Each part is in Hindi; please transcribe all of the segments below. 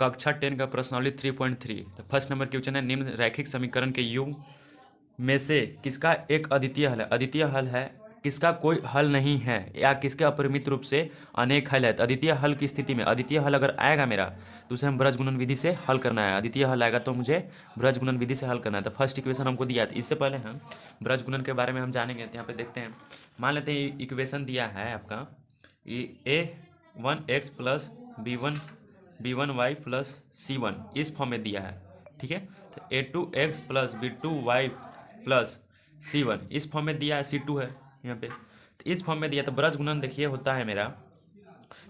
कक्षा 10 का प्रश्नावली 3.3। तो फर्स्ट नंबर क्वेश्चन है, निम्न रैखिक समीकरण के युग्म में से किसका एक अद्वितीय हल है। अद्वितीय हल है, किसका कोई हल नहीं है, या किसके अपरिमित रूप से अनेक हल है। तो अद्वितीय हल की स्थिति में, अद्वितीय हल अगर आएगा मेरा, तो उसे हम ब्रजगुणन विधि से हल करना है। अद्वितीय हल आएगा तो मुझे ब्रजगुणन विधि से हल करना है। तो फर्स्ट इक्वेशन हमको दिया था। इससे पहले हम ब्रजगुणन के बारे में हम जानेंगे। तो यहाँ पे देखते हैं, मान लेते हैं इक्वेशन दिया है आपका a1x plus b1y plus c1, इस फॉर्म में दिया है। ठीक है, तो a2x plus b2y plus c1 इस फॉर्म में दिया है, c2 है यहाँ पे। तो इस फॉर्म में दिया, तो ब्रज गुणन देखिए होता है मेरा।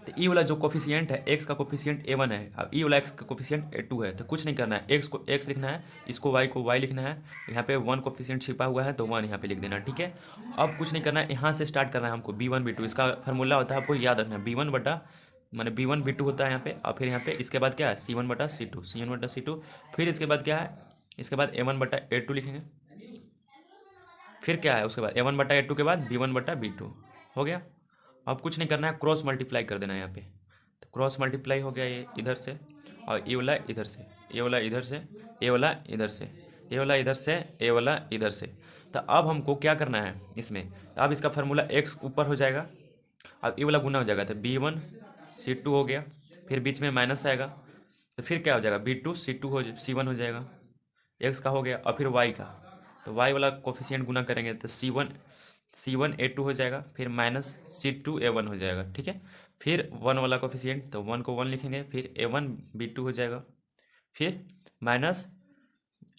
तो ई वाला जो कोफिशिएंट है, x का कोफिशिएंट a1 है, अब ई वाला x का कोफिशिएंट a2 है। तो कुछ नहीं करना है, x को x लिखना है, इसको y को y लिखना है। यहाँ पे 1 कोफिशिएंट छिपा हुआ है तो 1 यहाँ पे लिख देना। ठीक है, अब कुछ नहीं करना है, यहाँ से स्टार्ट करना है हमको b1 b2। इसका फार्मूला होता है, आपको याद रखना है, b1 बटा माने b1 b2 होता है यहाँ पे। और फिर यहाँ पे इसके बाद क्या है, c1 बटा c2। फिर इसके बाद क्या है, इसके बाद a1 बटा a2 लिखेंगे। फिर क्या है उसके बाद a1 बटा a2 के बाद b1 बटा b2 हो गया। अब कुछ नहीं करना है, क्रॉस मल्टीप्लाई कर देना है यहाँ पे। तो क्रॉस मल्टीप्लाई हो गया, ये इधर से और ये वाला इधर से, ये वाला इधर से, ये वाला इधर से, ये वाला इधर से, ये वाला इधर से। तो अब हमको क्या करना है इसमें, तो अब इसका फार्मूला x ऊपर हो जाएगा, अब ये वाला गुना हो जाएगा। तो b1 c2 हो गया, फिर बीच में माइनस आएगा, तो फिर क्या हो जाएगा, b2 c2 हो c1 हो जाएगा, x का हो गया। और फिर y का, तो y वाला कोफिशिएंट गुना करेंगे तो c1 a2 हो जाएगा, फिर माइनस c2 a1 हो जाएगा। ठीक है, फिर 1 वाला कोफिशिएंट, तो 1 को 1 लिखेंगे, फिर a1 b2 हो जाएगा, फिर माइनस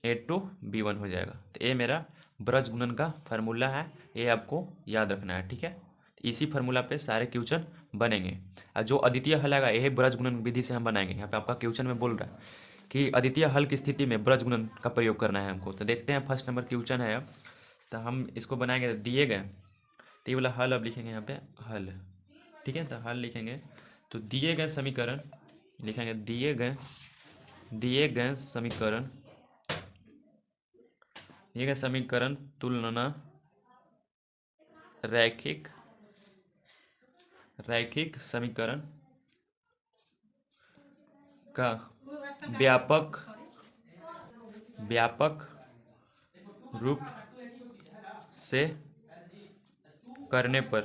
a2 b1 हो जाएगा। तो ये मेरा ब्रज गुणन का फार्मूला है, ये आपको याद रखना है। ठीक है, तो इसी फार्मूला पे सारे क्वेश्चन बनेंगे। और जो अद्वितीय हल आएगा यही ब्रज गुणन विधि से हम बनाएंगे। यहाँ पे आपका क्वेश्चन में बोल रहा है कि अद्वितीय हल की स्थिति में ब्रज गुणन का प्रयोग करना है हमको। तो देखते हैं, फर्स्ट नंबर क्वेश्चन है। अब तो हम इसको बनाएंगे, दिए गए तो ये वाला हल अब लिखेंगे यहाँ पे हल। ठीक है, तो हल लिखेंगे, तो दिए गए समीकरण लिखेंगे, दिए गए समीकरण तुलना रैखिक समीकरण का व्यापक रूप से करने पर।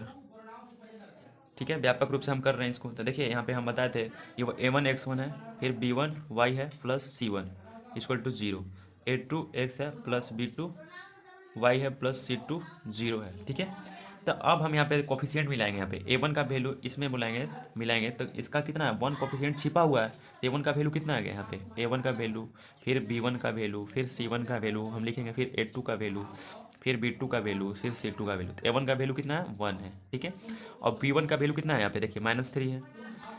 ठीक है, व्यापक रूप से हम कर रहे हैं इसको। तो देखिए यहाँ पे हम बताए थे, ये a1 x1 है, फिर b1 y है plus c1 equal to 0, a2 x है प्लस b2 y है प्लस c2 0 है। ठीक है, तो अब हम यहाँ पे कोफिशिएंट मिलाएंगे। यहाँ पे a1 का वैल्यू इसमें मिलाएंगे तो इसका कितना है, 1 कोफिशिएंट छिपा हुआ है। a1 का वैल्यू कितना आ गया यहाँ पे, a1 का वैल्यू, फिर b1 का वैल्यू, फिर c1 का वैल्यू हम लिखेंगे, फिर a2 का वैल्यू, फिर b2 का वैल्यू, फिर c2 का वैल्यू। तो a1 का वैल्यू कितना है, 1 है। ठीक है, और b1 का वैल्यू कितना है यहाँ पे, देखिए -3 है।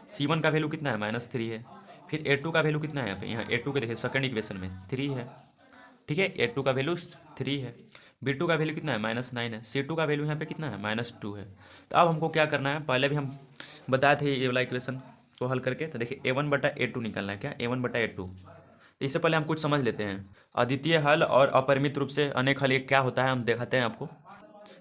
c1 का वैल्यू कितना है, -3 है। फिर a2 का वैल्यू कितना है यहाँ पे, यहाँ a2 के देखिए सेकंड इक्वेशन में 3 है। ठीक है, a2 का वैल्यू 3 है। b2 का वैल्यू कितना है, -9 है। c2 का वैल्यू यहाँ पे कितना है, -2 है। तो अब हमको क्या करना है, पहले भी हम बताए थे ये वाला इक्वेशन को हल करके। तो देखिए a1 बटा a2 निकालना है, क्या a1 बटा a2। तो इससे पहले हम कुछ समझ लेते हैं, अद्वितीय हल और अपरिमित रूप से अनेक हल ये क्या होता है हम दिखाते हैं आपको।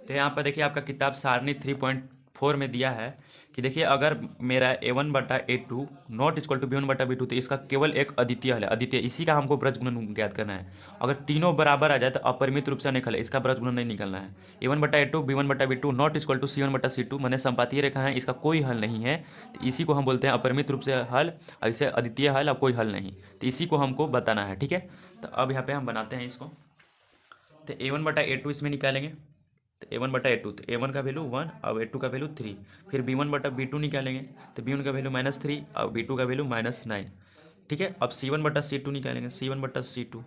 तो यहाँ पर देखिए आपका किताब सारणी 3.4 में दिया है कि देखिए अगर मेरा a1 बटा a2 not equal to b1 बटा b2, तो इसका केवल एक अद्वितीय हल है, अद्वितीय, इसी का हमको ब्रज गुणन ज्ञात करना है। अगर तीनों बराबर आ जाए तो अपरिमित रूप से अनेक हल है, इसका ब्रज गुणन नहीं निकलना है। a1 बटा a2 b1 बटा b2 not equal to c1 बटा c2 मैंने संपातीय रेखा है, इसका कोई हल नहीं है। तो इसी को हम बोलते हैं अपरिमित रूप से हल, और इसे अद्वितीय हल और कोई हल नहीं। तो इसी को हमको बताना है। ठीक है, तो अब यहाँ पे हम बनाते हैं इसको। तो a1 बटा a2 इसमें निकालेंगे, तो a1 बटा a2, तो a1 का वैल्यू 1 और a2 का वैल्यू 3। फिर b1 बटा b2 निकालेंगे, तो b1 का वैल्यू -3 और b2 का वैल्यू -9। ठीक है, अब c1 बटा c2 निकालेंगे, c1 बटा c2,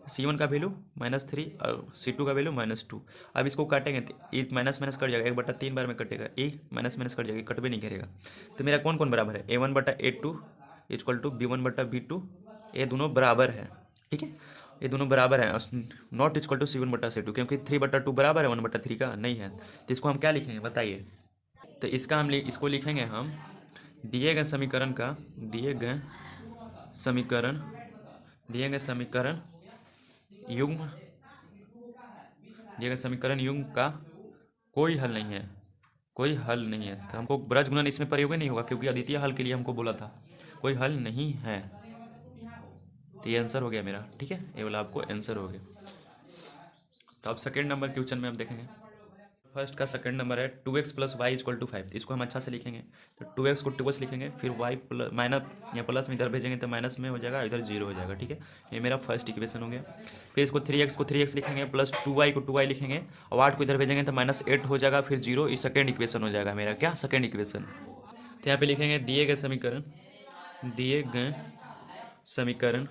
c1 का वैल्यू -3 और c2 का वैल्यू -2। अब इसको काटेंगे तो ये माइनस माइनस कट जाएगा, 1/3 बार में कटेगा, ये माइनस माइनस कट जाएगा, कटवे नहीं करेगा। तो मेरा कौन कौन बराबर है, a1 बटा a2 इक्वल टू b1 बटा b2, ये दोनों बराबर है। ठीक है, ये दोनों बराबर हैं, नॉट इक्वल टू c1 बटा c2, क्योंकि 3/2 बराबर है 1/3 का नहीं है। तो इसको हम क्या लिखेंगे बताइए। तो इसका हम इसको लिखेंगे हम दिए गए समीकरण का युग्म का कोई हल नहीं है। तो हमको ब्रज गुणन इसमें प्रयोग ही नहीं होगा, क्योंकि अद्वितीय हल के लिए हमको बोला था कोई हल नहीं है। तो ये आंसर हो गया मेरा, ठीक है, ये वाला आपको आंसर हो गया। तो अब सेकेंड नंबर क्वेश्चन में हम देखेंगे। फर्स्ट का सेकंड नंबर है 2x plus Y equal to 5। इसको हम अच्छा से लिखेंगे, तो 2x को 2x लिखेंगे, फिर y प्लस माइनस या प्लस में इधर भेजेंगे तो माइनस में हो जाएगा, इधर जीरो हो जाएगा, ठीक है। ये मेरा फर्स्ट इक्वेशन हो गया। फिर इसको 3x को 3x लिखेंगे, प्लस 2y को 2y लिखेंगे, और 8 को इधर भेजेंगे तो -8 हो जाएगा, फिर जीरो। इस सेकेंड इक्वेशन हो जाएगा मेरा, क्या सेकेंड इक्वेशन। तो यहाँ पे लिखेंगे दिए गए समीकरण, दिए गए समीकरण,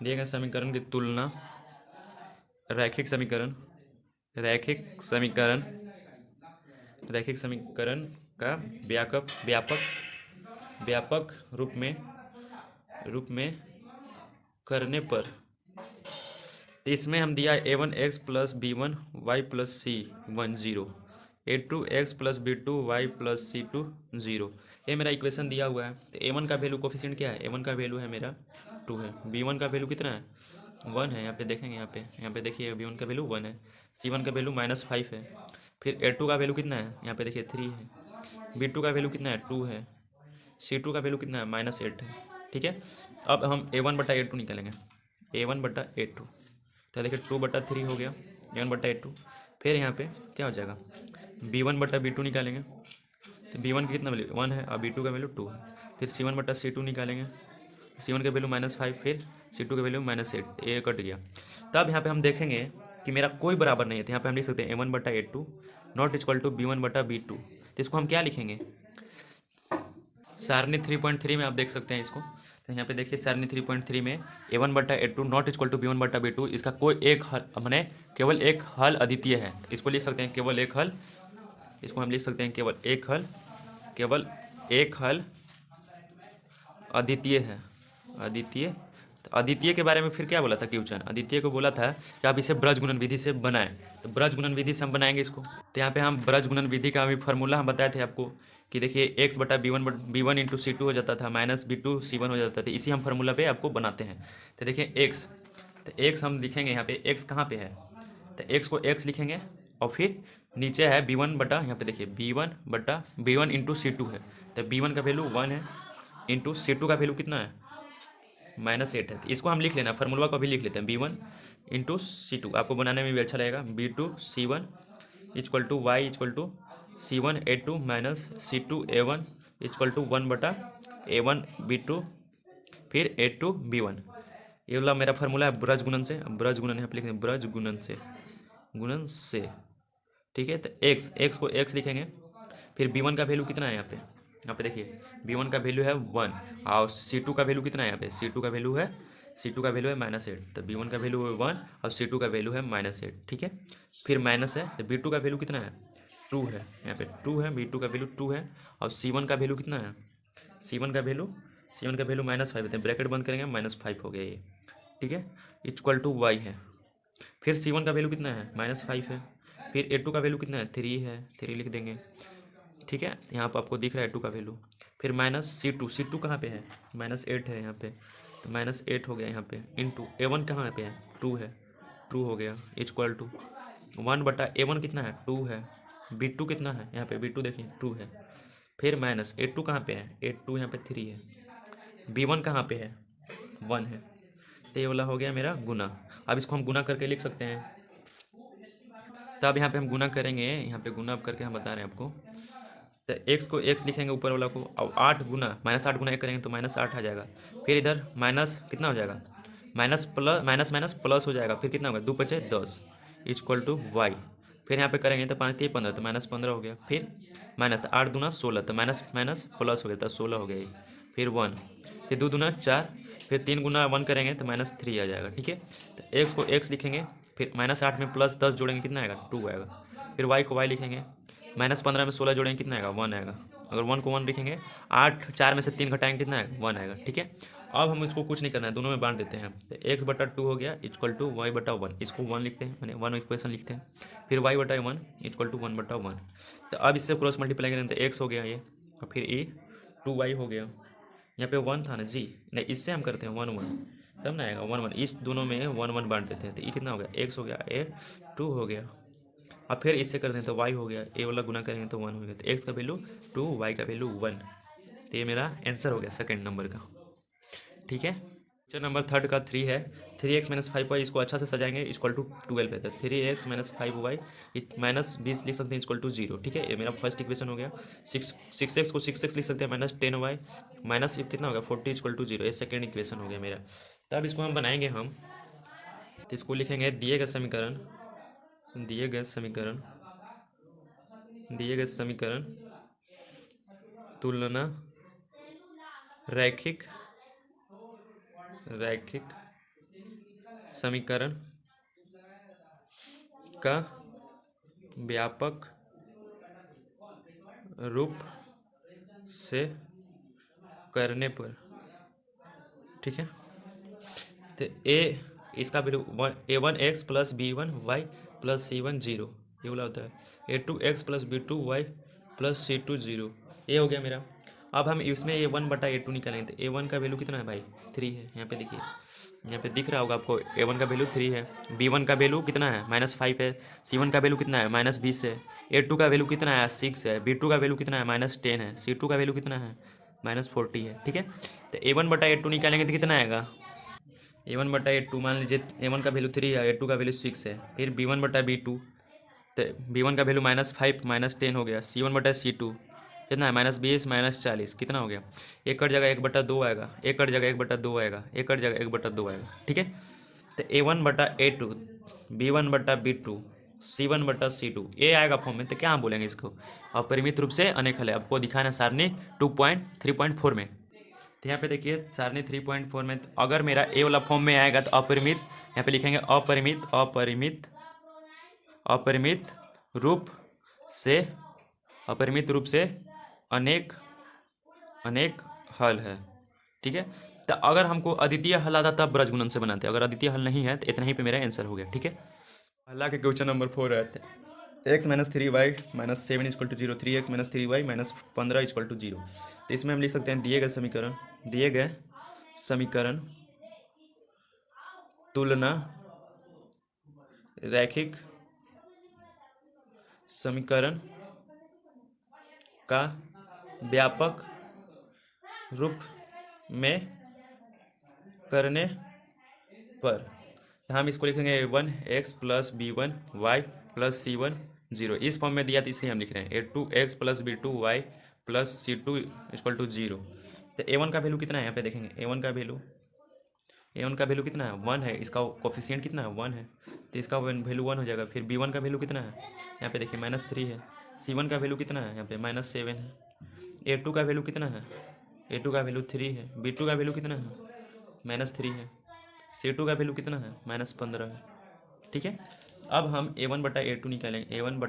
दिए गए समीकरण की तुलना रैखिक समीकरण, रैखिक समीकरण, रैखिक समीकरण का व्यापक व्यापक व्यापक रूप में करने पर। तो इसमें हम दिया a1x plus b1 y plus c1 0, a2x plus b2 y plus c2 0। ये मेरा इक्वेशन दिया हुआ है। तो a1 का वैल्यू कोफिशिएंट क्या है, a1 का वैल्यू है मेरा 2 है, b1 का वैल्यू कितना है 1 है, यहाँ पे देखेंगे, यहाँ पे देखिए b1 का वैल्यू 1 है, c1 का वैल्यू -5 है, फिर a2 का वैल्यू कितना है, यहाँ पे देखिए 3 है, b2 का वैल्यू कितना है 2 है, c2 का वैल्यू कितना है -8 है, ठीक है। अब हम a1/a2 निकालेंगे, a1/a2, तो देखिए 2/3 हो गया, a1/a2। फिर यहाँ पे क्या हो जाएगा, b1/b2 निकालेंगे, तो b1 की कितना वैल्यू 1 है और b2 का वैल्यू 2 है। फिर c1/c2 निकालेंगे, c1 का वैल्यू -5, फिर c2 का वैल्यू -8, ये कट गया। तब यहाँ पे हम देखेंगे कि मेरा कोई बराबर नहीं है, तो यहाँ पे हम लिख सकते हैं a1/a2 not equal to b1/b2। तो इसको हम क्या लिखेंगे, सारणी 3.3 में आप देख सकते हैं इसको। तो यहाँ पे देखिए सारणी 3.3 में a1/a2 not equal to b1/b2, इसका कोई एक हल, मैंने केवल एक हल अद्वितीय है, इसको लिख सकते हैं केवल एक हल, इसको हम लिख सकते हैं केवल एक हल, केवल एक हल अद्वितीय है, अद्वितीय। तो अद्वितीय के बारे में फिर क्या बोला था क्वेश्चन, अद्वितीय को बोला था कि आप इसे ब्रज गुणन विधि से बनाएं। तो ब्रज गुणन विधि से हम बनाएंगे इसको। तो यहाँ पे हम ब्रज गुणन विधि का भी फार्मूला हम बताए थे आपको कि देखिए x/b1 इंटू c2 हो जाता था, -b2 c1 हो जाता था। इसी हम फार्मूला पे आपको बनाते हैं। तो देखिए x, तो x हम लिखेंगे यहाँ पे, x कहाँ पे है, तो x को x लिखेंगे, और फिर नीचे है b1 यहाँ पे देखिए b1 इंटू c2 है, तो b1 का वैल्यू 1 है, इंटू c2 का वैल्यू कितना है -8 है। तो इसको हम लिख लेना, फार्मूला को भी लिख लेते हैं, b1 इंटू c2, आपको बनाने में भी अच्छा लगेगा, b2 c1 equal to y equal to c1 a2 minus c2 a1 equal to 1/a1 b2 फिर a2 b1। ये वाला मेरा फार्मूला है ब्रज गुणन से। ब्रज गुणन यहाँ पे लिखेंगे, ब्रज गुणन से, गुणन से, ठीक है। तो x को x लिखेंगे, फिर b1 का वैल्यू कितना है यहाँ पे देखिए b1 का वैल्यू है 1, और c2 का वैल्यू कितना है यहाँ पे, c2 का वैल्यू है -8, तो b1 का वैल्यू है 1 और c2 का वैल्यू है -8, ठीक है। फिर माइनस है, तो b2 का वैल्यू कितना है 2 है, यहाँ पे 2 है, b2 का वैल्यू 2 है, और c1 का वैल्यू कितना है, c1 का वैल्यू -5 है, ब्रैकेट बंद करेंगे -5 हो गया ये, ठीक है, इक्वल टू y है। फिर c1 का वैल्यू कितना है -5 है, फिर a2 का वैल्यू कितना है 3 है, 3 लिख देंगे, ठीक है। यहाँ पर आपको दिख रहा है 2 का वैल्यू। फिर -c2 कहाँ पे है -8 है यहाँ पे, तो -8 हो गया यहाँ पे, इंटू a1 कहाँ पे है 2 है, 2 हो गया, इक्वल टू 1/a1 कितना है 2 है, b2 कितना है यहाँ पे, b2 देखिए 2 है, फिर माइनस a2 कहाँ पे है, a2 यहाँ पे 3 है, b1 कहाँ पे है 1 है। तो ये वाला हो गया मेरा गुना। अब इसको हम गुना करके लिख सकते हैं। तब यहाँ पे हम गुना करेंगे, यहाँ पे गुना करके हम बता रहे हैं आपको। तो x को x लिखेंगे ऊपर वाला को, और 8 गुना -8 गुना 1 करेंगे तो -8 आ जाएगा। फिर इधर माइनस कितना हो जाएगा, माइनस प्लस हो जाएगा, फिर कितना होगा 2 × 10 इक्वल टू y। फिर यहाँ पे करेंगे तो 5 × 3 = 15, तो -15 हो गया। फिर माइनस, तो 8 दूना 16, तो माइनस प्लस हो गया, तो 16 हो गया ये। फिर 1, फिर 2 दूना 4, फिर 3 गुना 1 करेंगे तो -3 आ जाएगा, ठीक है। तो x को x लिखेंगे, फिर -8 में +10 जोड़ेंगे कितना आएगा 2 आएगा। फिर y को y लिखेंगे, -15 में 16 जोड़ेंगे कितना आएगा 1 आएगा। अगर 1 को 1 लिखेंगे, 8 4 में से 3 घटाएंगे कितना आएगा 1 आएगा, ठीक है। अब हम इसको कुछ नहीं करना है, दोनों में बांट देते हैं। तो x/2 हो गया इक्वल टू y/1, इसको 1 लिखते हैं, मैंने 1 इक्वेशन लिखते हैं। फिर y/1 इक्वल टू 1/1। तो अब इससे क्रॉस मल्टीप्लाई करें तो x हो गया ये, और फिर ये 2y हो गया। यहाँ पे 1 था ना जी, नहीं इससे हम करते हैं 1 1, तब ना आएगा 1 1, इस दोनों में 1 1 बांट देते हैं। तो ये कितना हो गया x हो गया, ये 2 हो गया। अब फिर इससे करते हैं तो y हो गया, ए वाला गुना करेंगे तो 1 हो गया। तो x का वैल्यू 2, y का वैल्यू 1। तो ये मेरा आंसर हो गया सेकंड नंबर का, ठीक है। क्वेश्चन नंबर थर्ड का 3 है। 3x-5y इसको अच्छा से सजाएंगे इक्वल टू 12 है। तो 3x-5y -20 लिख सकते हैं इक्वल टू 0। ठीक है, ये मेरा फर्स्ट इक्वेशन हो गया। 6x को 6x लिख सकते हैं -10y माइनस कितना होगा 40 इक्वल टू 0। ये सेकेंड इक्वेशन हो गया मेरा। तब इसको हम बनाएंगे तो इसको लिखेंगे दिए गए समीकरण तुलना रैखिक समीकरण का व्यापक रूप से करने पर। ठीक है, तो इसका value a1x plus b1y plus c1 0 ये वाला होता है। a2x plus b2y plus c2 0 ये हो गया मेरा। अब हम इसमें a1/a2 निकालेंगे। तो a1 का वैल्यू कितना है भाई 3 है। यहाँ पे देखिए, यहाँ पे दिख रहा होगा आपको a1 का वैल्यू 3 है, b1 का वैल्यू कितना है -5 है, c1 का वैल्यू कितना है -20 है, a2 का वैल्यू कितना है 6 है, b2 का वैल्यू कितना है -10 है, c2 का वैल्यू कितना है -40 है। ठीक है, तो a1/a2 निकालेंगे तो कितना आएगा a1/a2 मान लीजिए a1 का वैल्यू 3 है, a2 का वैल्यू 6 है, फिर b1/b2 तो b1 का वैल्यू -5 -10 हो गया, c1/c2 कितना है -20 -40 कितना हो गया। एक कट जगह 1/2 आएगा, एक कट जगह 1/2 आएगा, एक कट जगह 1/2 आएगा। ठीक है, तो a1/a2 b1/b2 c1/c2 ये आएगा फॉर्म में। तो क्या हम बोलेंगे इसको अपरिमित रूप से अनेक हल है। आपको दिखाना है सारणी 2.3.4 में। तो यहाँ पे देखिए सारणी 3.4 में अगर मेरा ए वाला फॉर्म में आएगा तो अपरिमित, यहाँ पे लिखेंगे अपरिमित रूप से अनेक हल है। ठीक है, तो अगर हमको अद्वितीय हल आता तब ब्रज गुणन से बनाते, अगर अद्वितीय हल नहीं है तो इतना ही पे मेरा आंसर हो गया। ठीक है, अल्लाह के क्वेश्चन नंबर 4 है। x - 3y - 7 equal to 0, 3x - 3y - 15 equal to 0। तो इसमें हम लिख सकते हैं दिए गए समीकरण तुलना रैखिक समीकरण का व्यापक रूप में करने पर। हम इसको लिखेंगे a1x plus b1y plus c1 0। इस फॉर्म में दिया तो इसलिए हम लिख रहे हैं a2x plus b2y plus c2 equal to 0। तो a1 का वैल्यू कितना है यहाँ पे देखेंगे, a1 का वैल्यू कितना है 1 है, इसका कोफिशिएंट कितना है 1 है, तो इसका वैल्यू 1 हो जाएगा। फिर b1 का वैल्यू कितना है यहाँ पे देखिए -3 है, c1 का वैल्यू कितना है यहाँ पे -7 है, a2 का वैल्यू कितना है a2 का वैल्यू 3 है, b2 का वैल्यू कितना है -3 है, c2 का वैल्यू कितना है -15 है। ठीक है, अब हम a1/a2 निकालेंगे। a1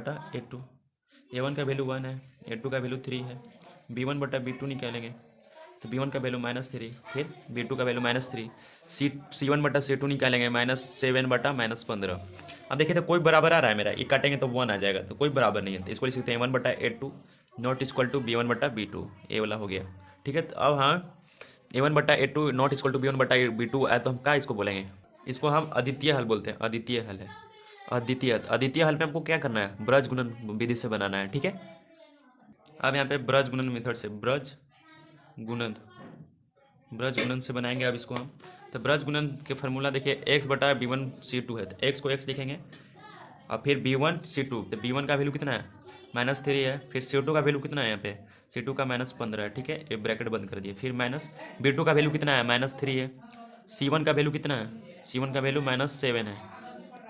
का वैल्यू 1 है, a2 का वैल्यू 3 है, b1/b2 निकालेंगे तो b1 का वैल्यू -3, फिर b2 का वैल्यू -3, c1/c2 निकालेंगे -7/-15। अब देखिए तो कोई बराबर आ रहा है मेरा, ये काटेंगे तो 1 आ जाएगा, तो कोई बराबर नहीं है। तो इसको लिख सकते हैं a1/a2 not equal to b1/b2, ये वाला हो गया। ठीक है, तो अब हाँ a1/a2 not equal to b1/b2 है तो हम क्या इसको बोलेंगे, इसको हम अद्वितीय हल बोलते हैं। अद्वितीय हल है, अद्वितीय हल पे हमको क्या करना है ब्रज गुणन विधि से बनाना है। ठीक है, अब यहाँ पे ब्रज गुणन मेथड से ब्रज गुणन से बनाएंगे अब इसको हम। तो ब्रज गुणन के फार्मूला देखिए x/b1c2 है, तो x को x लिखेंगे और फिर b1c2, तो b1 का वैल्यू कितना है -3 है, फिर c2 का वैल्यू कितना है यहाँ पे c2 का -15 है। ठीक है, ये ब्रैकेट बंद कर दिए, फिर माइनस b2 का वैल्यू कितना है -3 है, c1 का वैल्यू कितना है c1 का वैल्यू -7 है,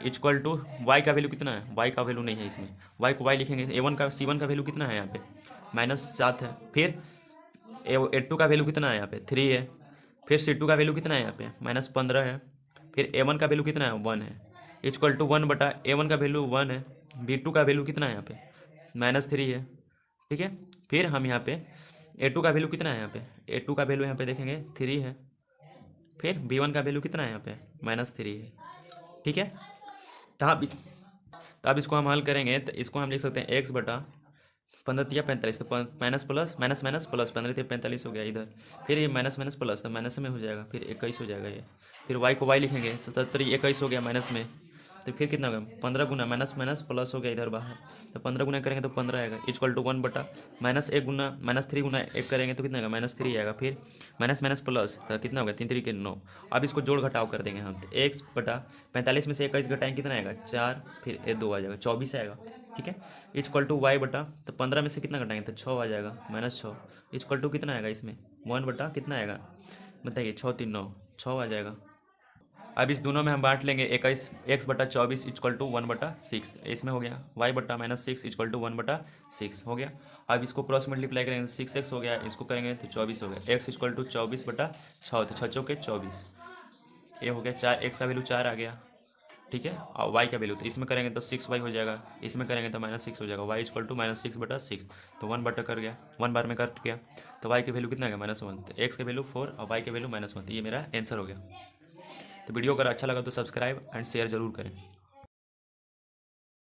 इक्वल टू y का वैल्यू कितना है, y का वैल्यू नहीं है इसमें, y को y लिखेंगे। c1 का वैल्यू कितना है यहाँ पे -7 है, फिर a2 का वैल्यू कितना है यहाँ पे 3 है, फिर c2 का वैल्यू कितना है यहाँ पे -15 है, फिर a1 का वैल्यू कितना है 1 है, इक्वल टू 1/a1 का वैल्यू 1 है, b2 का वैल्यू कितना है यहाँ पे -3 है। ठीक है, फिर हम यहाँ पे a2 का वैल्यू कितना है यहाँ पे a2 का वैल्यू यहाँ पे देखेंगे 3 है, फिर b1 का वैल्यू कितना है यहाँ पे -3 है। ठीक है, तो अब इसको हम हल करेंगे तो इसको हम लिख सकते हैं x/15 तो माइनस प्लस माइनस प्लस 15 हो गया इधर, फिर ये माइनस प्लस तो माइनस में हो जाएगा, फिर 21 हो जाएगा ये, फिर y को y लिखेंगे 77 21 हो गया माइनस में, तो फिर कितना होगा 15 गुना माइनस माइनस प्लस हो गया इधर बाहर, तो 15 गुना करेंगे तो 15 आएगा इक्वल टू 1 बटा माइनस 1 गुना माइनस 3 गुना 1 करेंगे तो कितना आएगा -3 आएगा। फिर माइनस माइनस प्लस तो कितना होगा 3 3 के 9। अब इसको जोड़ घटाव कर देंगे हम, तो x बटा 45 में से 21 घटाएंगे कितना आएगा 4, फिर ये 2 आ जाएगा 24 आएगा। ठीक है, इक्वल टू y बटा, तो 15 में से कितना घटाएंगे तो 6 आ जाएगा -6, इक्वल टू कितना आएगा इसमें 1 बटा कितना आएगा बताइए 6 3 9 6 आ जाएगा। अब इस दोनों में हम बांट लेंगे 21 x बटा 24 इक्वल टू 1 बटा 6, इसमें हो गया y बटा -6 इक्वल टू 1 बटा 6 हो गया। अब इसको क्रॉस मल्टीप्लाई करेंगे तो 6x हो गया, इसको करेंगे तो 24 हो गया, x इक्वल टू 24 बटा 6, तो 6 चौके 24, ये हो गया 4, x का वैल्यू 4 आ गया। ठीक है, और y का वैल्यू तो इसमें करेंगे तो 6y हो जाएगा, इसमें करेंगे तो -6 हो जाएगा, y इक्वल टू -6 बटा 6, तो 1 बटा कर गया 1 बार में कट गया, तो y की वैल्यू कितना आ गया -1, तो x का वैल्यू 4 और y का वैल्यू -1, तो ये मेरा आंसर हो गया। तो वीडियो अगर अच्छा लगा तो सब्सक्राइब एंड शेयर जरूर करें।